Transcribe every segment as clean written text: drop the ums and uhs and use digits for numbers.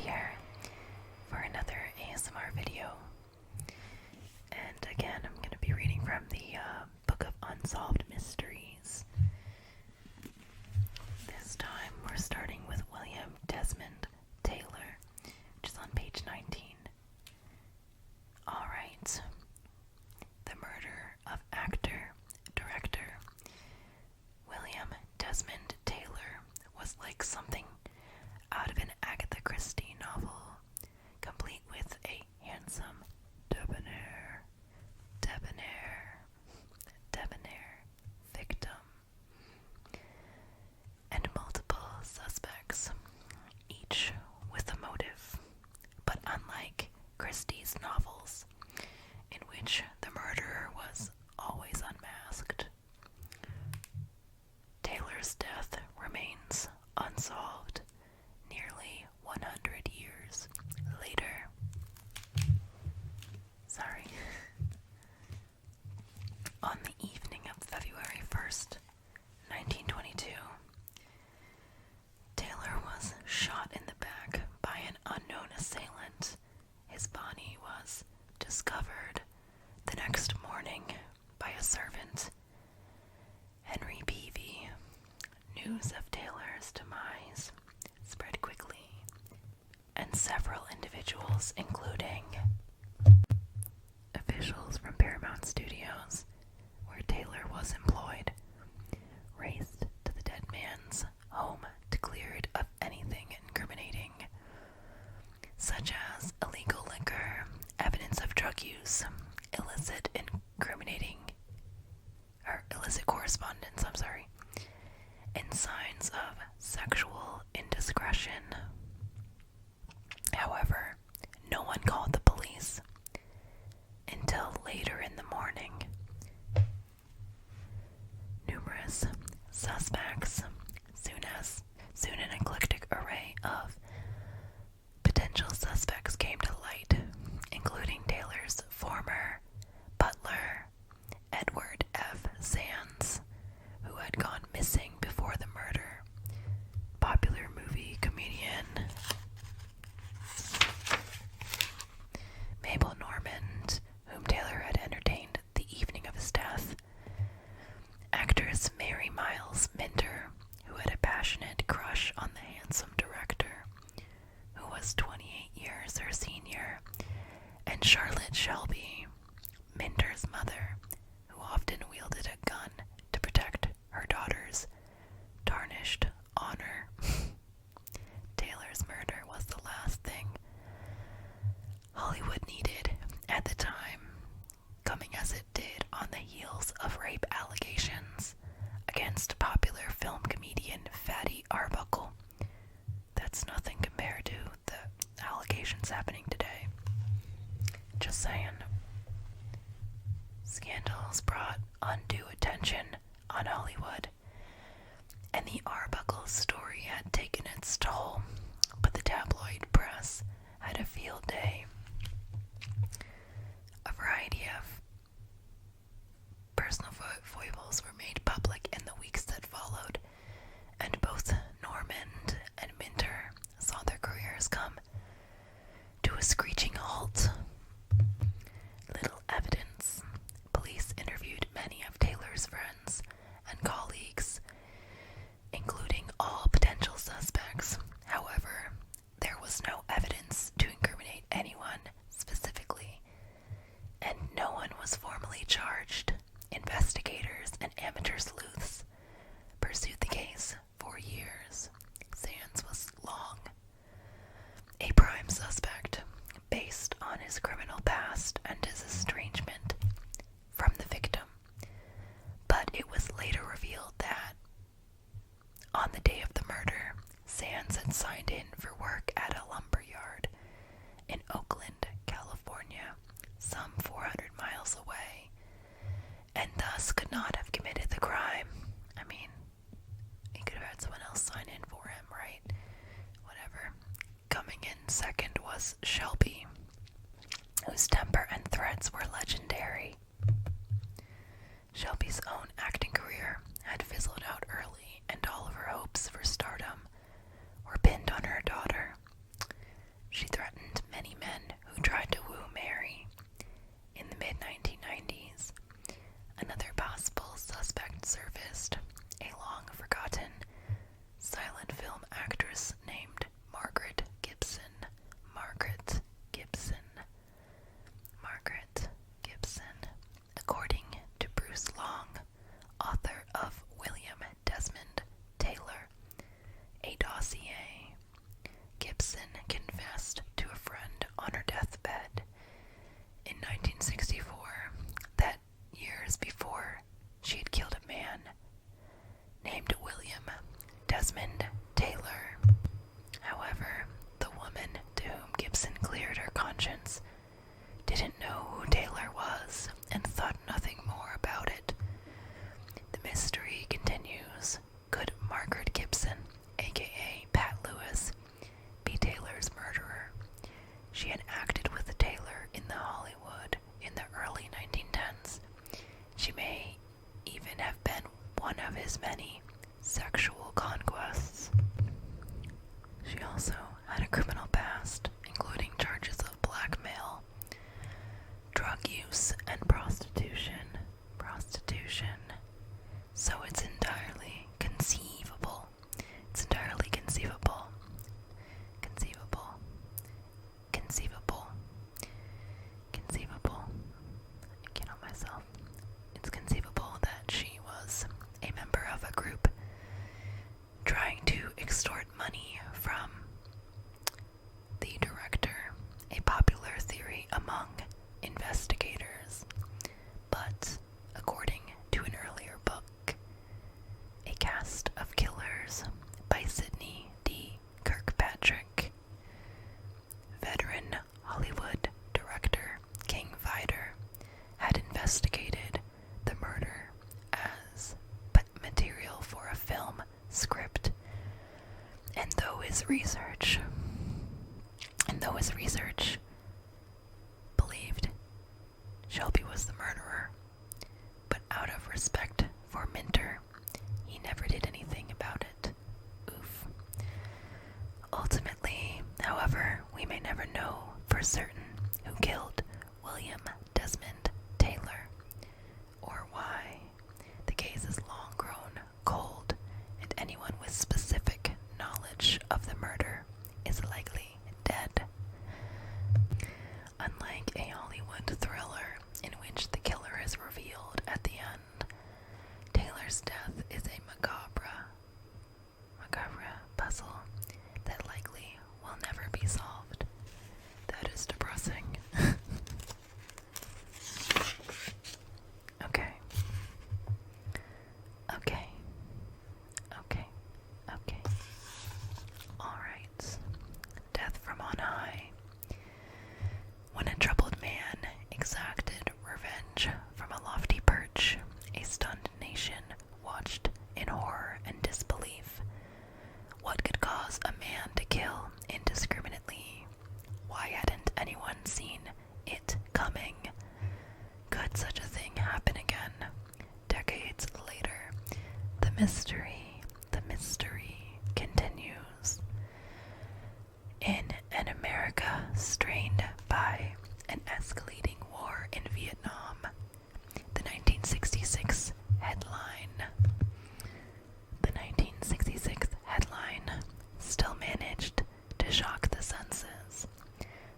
here for another ASMR video. And again, I'm going to be reading from the Book of Unsolved Mysteries. This time we're starting with William Desmond Taylor, which is on page 19. Alright. The murder of actor, director William Desmond Taylor was like something out of an Agatha Christie novel, complete with a handsome, debonair victim, and multiple suspects, each with a motive. But unlike Christie's novels, in which the murderer was always unmasked, Taylor's death remains unsolved nearly 100 years later. On the evening of February 1st, 1922, Taylor was shot in the back by an unknown assailant. His body was discovered the next morning by a servant, Henry Peavy. News of Taylor's demise spread quickly, and several individuals, including officials from Paramount Studios, where Taylor was employed, raced to the dead man's home to clear it of anything incriminating, such as illegal liquor, evidence of drug use, illicit correspondence, and signs of sexual indiscretion. However, no one called the police until later in the morning. Numerous suspects, soon an eclectic array of potential suspects came to light, including Taylor's former butler, Edward F. Sands, who had gone missing before the murder, popular movie comedian Mabel Normand, whom Taylor had entertained the evening of his death, actress Mary Miles Minter, who had a passionate crush on the handsome director, who was 28 years her senior, and Charlotte Shelby, Minter's mother, who often wielded a gun to protect her daughter's tarnished honor. Taylor's murder was the last thing Hollywood needed at the time, coming as it did on the heels of rape allegations against popular film comedian Fatty Arbuckle. That's nothing compared to the allegations happening today. Just saying. Scandals brought undue attention on Hollywood, and the Arbuckle story had taken its toll, but the tabloid press had a field day. A variety of personal foibles were made public in the weeks that followed, and both Normand and Minter saw their careers come to a screeching halt. Little evidence. Police interviewed many of Taylor's friends and colleagues, including all potential suspects. However, there was no evidence to incriminate anyone specifically, and no one was formally charged. Investigators and amateur sleuths pursued the case for years. Sands was long a prime suspect based on his criminal past and his estrangement from the victim, but it was later revealed that on the day of the murder, Sands had signed in for work at a lumber yard in Oakland, California, some 400 miles away, and thus could not have committed the crime. I mean, he could have had someone else sign in for him, right? Whatever. Coming in second was Shelby, whose temper and threats were legendary. Shelby's own acting career had fizzled out early, and all of her hopes for stardom were pinned on her daughter. a dossier. Gibson confessed to a friend on her deathbed in 1964 that years before she had killed a man named William Desmond Taylor. However, the woman to whom Gibson cleared her conscience didn't know who Taylor was and thought nothing more about it. The mystery continues. Could Margaret Gibson, aka Pat Lewis, be Taylor's murderer? She had acted with Taylor in the Hollywood in the early 1910s. She may even have been one of his many sexual conquests. She also had a criminal past, including charges of blackmail, drug use, and prostitution. So it's entirely conceivable. I can't help myself. It's conceivable that she was a member of a group trying to extort money from the director, a popular theory among investigators. But according to an earlier book, A Cast of Killers by Sidney D. Kirkpatrick, veteran Hollywood director King Vidor had investigated the murder as material for a film script, and though his research believed Shelby was the murderer, but out of respect for Minter, he never did anything about it. Oof. Ultimately, however, we may never know for certain who killed William Desmond Taylor, or why. The case is long grown cold, and anyone with specific knowledge of the murder is likely dead. Unlike a Hollywood thriller in which the killer is revealed at the end, Taylor's death is a macabre puzzle that likely will never be solved. That is depressing. Okay. Alright. Death from on high. When a troubled man exacted revenge from a lofty perch, a stunned nation watched in horror and disbelief. What could cause a man to kill indiscriminately? Why hadn't anyone seen it coming? Could such a thing happen again? Decades later, the mystery continues. In an America strained by an escalating war in Vietnam, the 1966 headline still managed to shock the senses.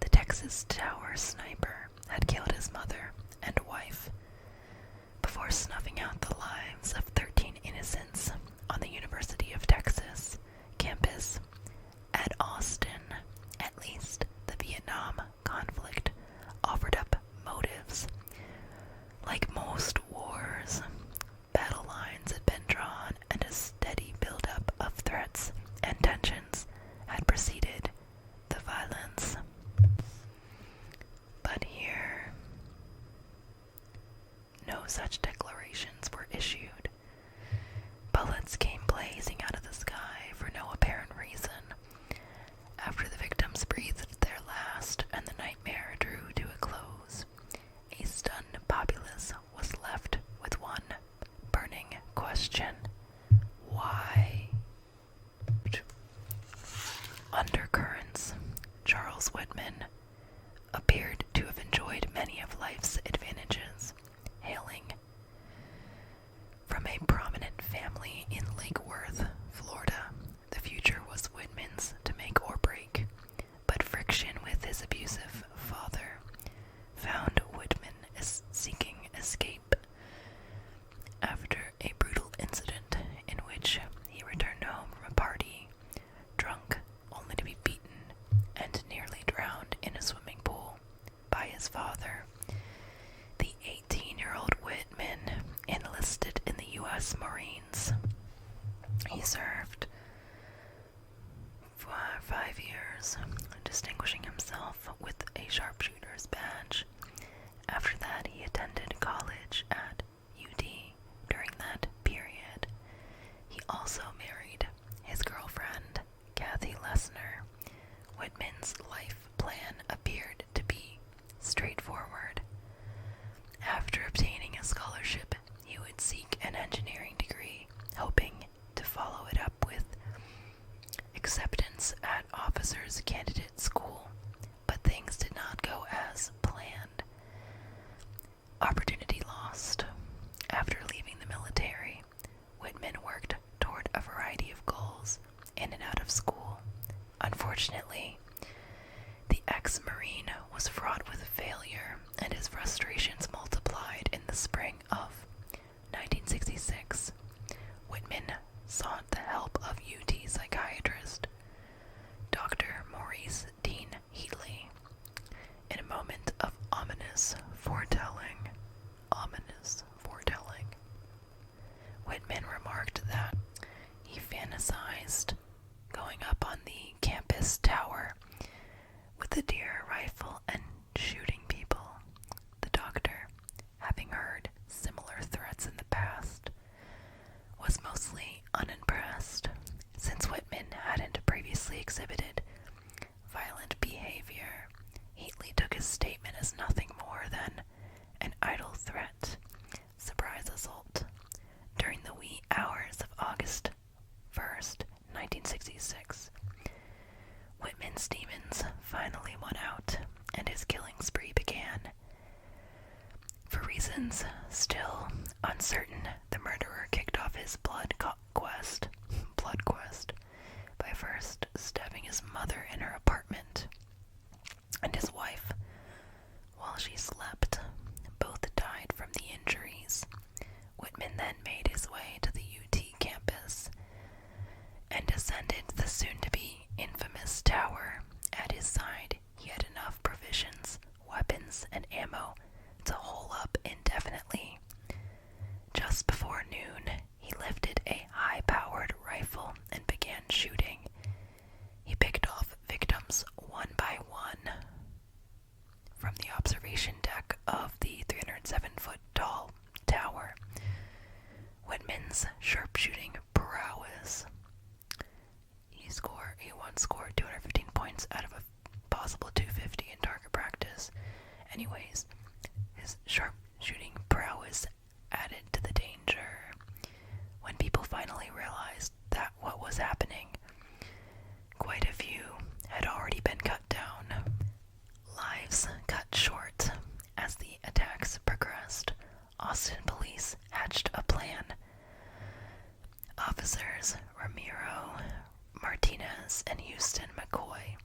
The Texas Tower sniper had killed his mother and wife before snuffing out the lives of 13 innocents on the University of Texas campus at Austin. At least the Vietnam conflict offered up motives. Like most wars, battle lines had been drawn and a steady buildup of threats and tensions had preceded the violence. But here, no such declarations were issued. Bullets came blazing out of the sky for no apparent reason. After the victims breathed their last and the nightmare drew to a close, a stunned populace was left with one burning question. Why? Undercurrents. Charles Whitman appeared to have enjoyed many of life's advantages, hailing from a prominent family in Lake Worth, Florida. The future was Whitman's to make or break, but friction with his abusive father found Whitman seeking escape. After a brutal incident in which he returned home from a party years, distinguishing himself with a sharpshooter's badge. After that, he attended college at UT during that period. He also married his girlfriend, Kathy Lessner. Whitman's life plan appeared to be straightforward. After obtaining a scholarship, he would seek an engineering degree, hoping to follow it up with acceptance at officers' candidate school, but things did not go as planned. Opportunity lost. After leaving the military, Whitman worked toward a variety of goals in and out of school. Unfortunately, the ex-Marine was fraught with failure, and his frustrations multiplied in the spring of 1966. Whitman sought the help of UT psychiatrist Dr. Maurice Dean Heatley. In a moment of ominous foretelling, Whitman remarked that he fantasized going up on the campus tower with a deer rifle and shooting people. The doctor, having heard similar threats in the past, was mostly unimpressed, since Whitman hadn't previously exhibited violent behavior. Heatley took his statement as nothing more than an idle threat. Surprise assault. During the wee hours of August 1st, 1966, Whitman's demons finally won out, and his killing spree began. For reasons still uncertain, the murderer kicked off his blood quest by first stabbing his mother in her apartment and his wife while she slept. Both died from the injuries. Whitman then made his way to the UT campus and ascended the soon-to-be infamous tower. At his side, he had enough provisions, weapons, and ammo to hole up indefinitely. Just before noon, he lifted a high-powered rifle and began shooting. He picked off victims one by one from the observation deck of the 307-foot tall tower. Whitman's sharpshooting prowess. He once scored 215 points out of a possible 250 in target practice. Anyways, his sharpshooting prowess added to the danger. When people finally realized that what was happening, quite a few had already been cut down. Lives cut short as the attacks progressed. Austin police hatched a plan. Officers Ramiro Martinez and Houston McCoy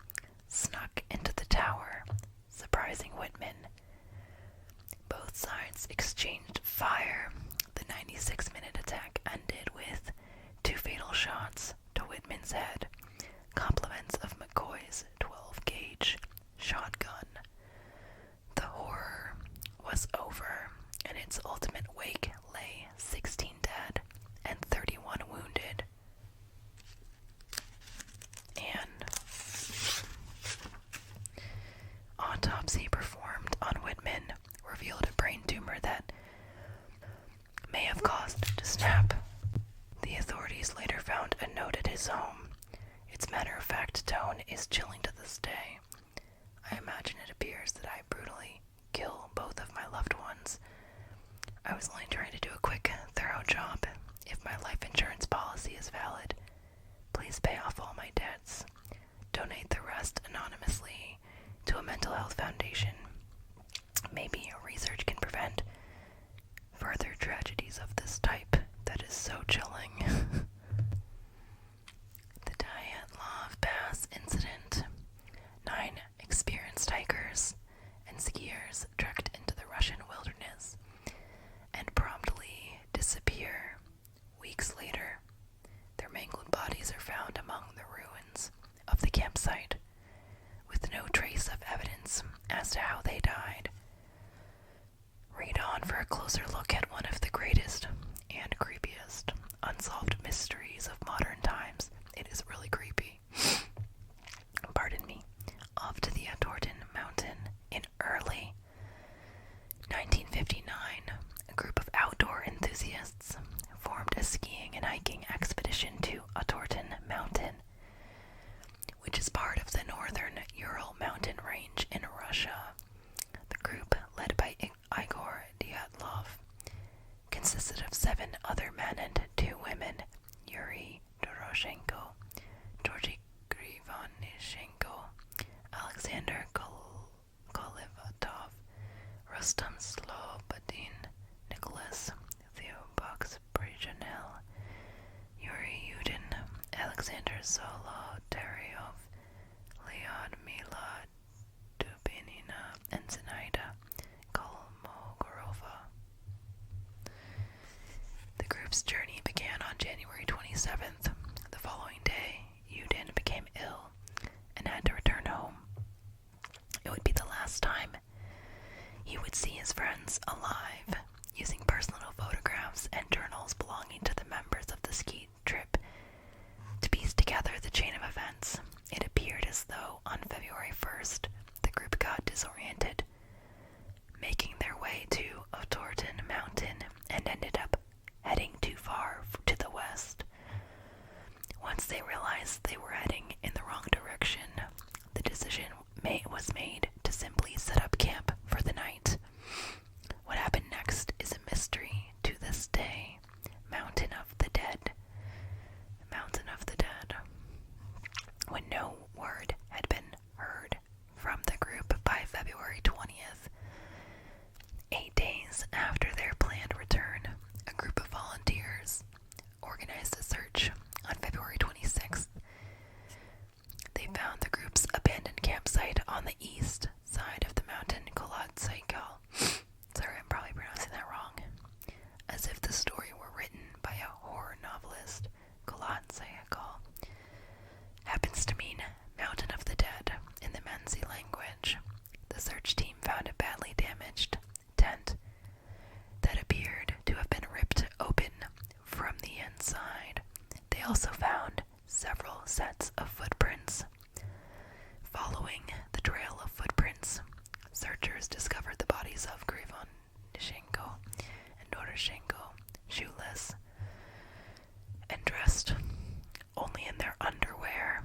snuck into the tower, surprising Whitman. Both sides exchanged fire. The 96-minute attack ended with 2 fatal shots to Whitman's head, compliments of McCoy's 12-gauge shotgun. The horror was over. In its ultimate wake lay 16 dead and 31 wounded. And autopsy performed on Whitman revealed a brain tumor that may have caused it to snap. The authorities later found a note at his home. Its matter-of-fact tone is chilling to this day. I imagine it appears that I brutally kill both of my loved ones. I was only trying to do a quick, thorough job. If my life insurance policy is valid, please pay off all my debts. Donate the rest anonymously to a mental health foundation. Maybe research can prevent further tragedies of this type. That is so chilling. The Dyatlov Pass incident. 9 experienced hikers and skiers trekked into the Russian wilderness and promptly disappear. Weeks later, their mangled bodies are found among the ruins. other men and 2 women, Yuri Doroshenko, Georgy Grivonishenko, Alexander Kolivatov, Rustam Slobodin, Nicholas Theobox-Brezhnev, Yuri Yudin, Alexander Zolotaryov, Lyudmila Dubinina, and Zinaida Kolmogorova. The group's journey began on January 27th. The following day, Yudin became ill and had to return home. It would be the last time he would see his friends alive. Using personal photographs and journals belonging to the members of the ski trip to piece together the chain of events, it appeared as though on February 1st, the group got disoriented, making their way to Otorten Mountain and ended up heading too far to the west. Once they realized they were heading in the wrong direction, the decision was made to simply set up camp for the night. What happened next is a mystery to this day. Mountain of the Dead. Mountain of the Dead. When no word had been heard from the group by February 20th, 8 days after their planned return, a group of volunteers organized a search. On February 26th, they found the group's abandoned campsite on the east side of the mountain Kolatsaikal. Sorry, I'm probably pronouncing that wrong. As if the story were written by a horror novelist, Kolatsaikal happens to mean Mountain of the Dead in the Mansi language. The search team found a badly damaged tent that appeared to have been ripped open from the inside. They also found several sets of footprints. Following the trail of footprints, searchers discovered the bodies of Grivonishenko and Doroshenko, shoeless and dressed only in their underwear.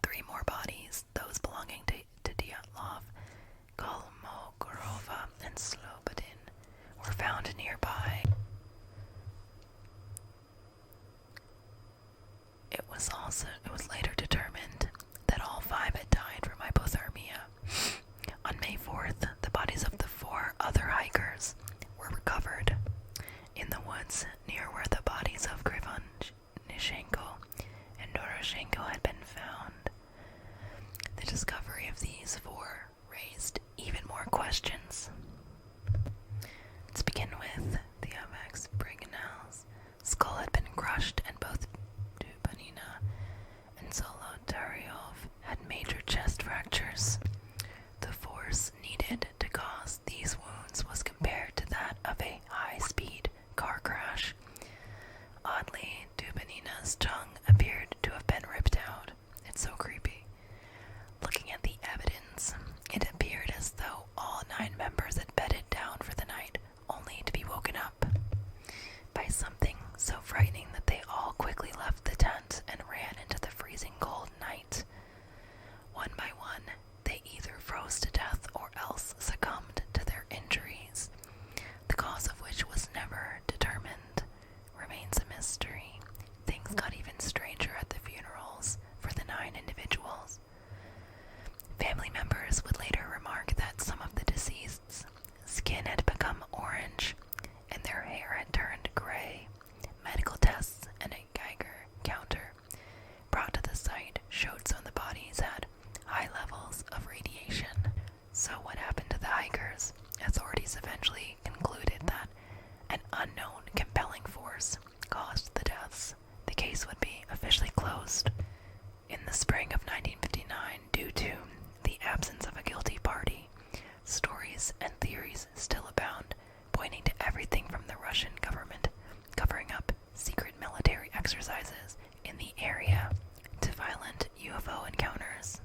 3 more bodies, those belonging to Dyatlov, Kolmogorova, and Slobodin, were found nearby. It was later determined that all 5 had died from hypothermia. On May 4th, the bodies of the 4 other hikers were recovered in the woods near where the bodies of Grivonishenko and Doroshenko had been found. The discovery of these 4 raised even more questions. Let's begin with the Theobox-Brezhnev's skull had been crushed, and both Dubinina and Zolotaryov had major chest fractures. The force needed to cause these wounds was compared to that of a high-speed car crash. Oddly, Dubinina's tongue appeared to have been ripped out. It's so creepy. Looking at the evidence, it appeared as though all 9 members had bedded down for the night, only to be woken up by something so frightening that they all quickly left the tent and ran into the freezing cold night. One by one, they either froze to death or else succumbed to their injuries. The cause of which was never determined remains a mystery. Things got even stranger at the funerals for the 9 individuals. Family members would later remark that some of the deceased's skin had become orange and their hair had turned gray. Medical tests and a Geiger counter brought to the site showed some of the bodies had high levels of radiation. So what happened to the hikers? Authorities eventually concluded that an unknown compelling force caused the deaths. The case would be officially closed in the spring of 1959 due to the absence of a guilty party. Stories and theories still abound, pointing to everything from the Russian government covering up secret military exercises in the area to violent UFO encounters.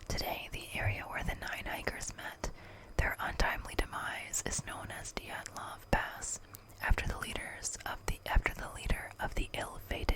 Today, the area where the 9 hikers met their untimely demise is known as Dyatlov Pass, after the leader of the ill-fated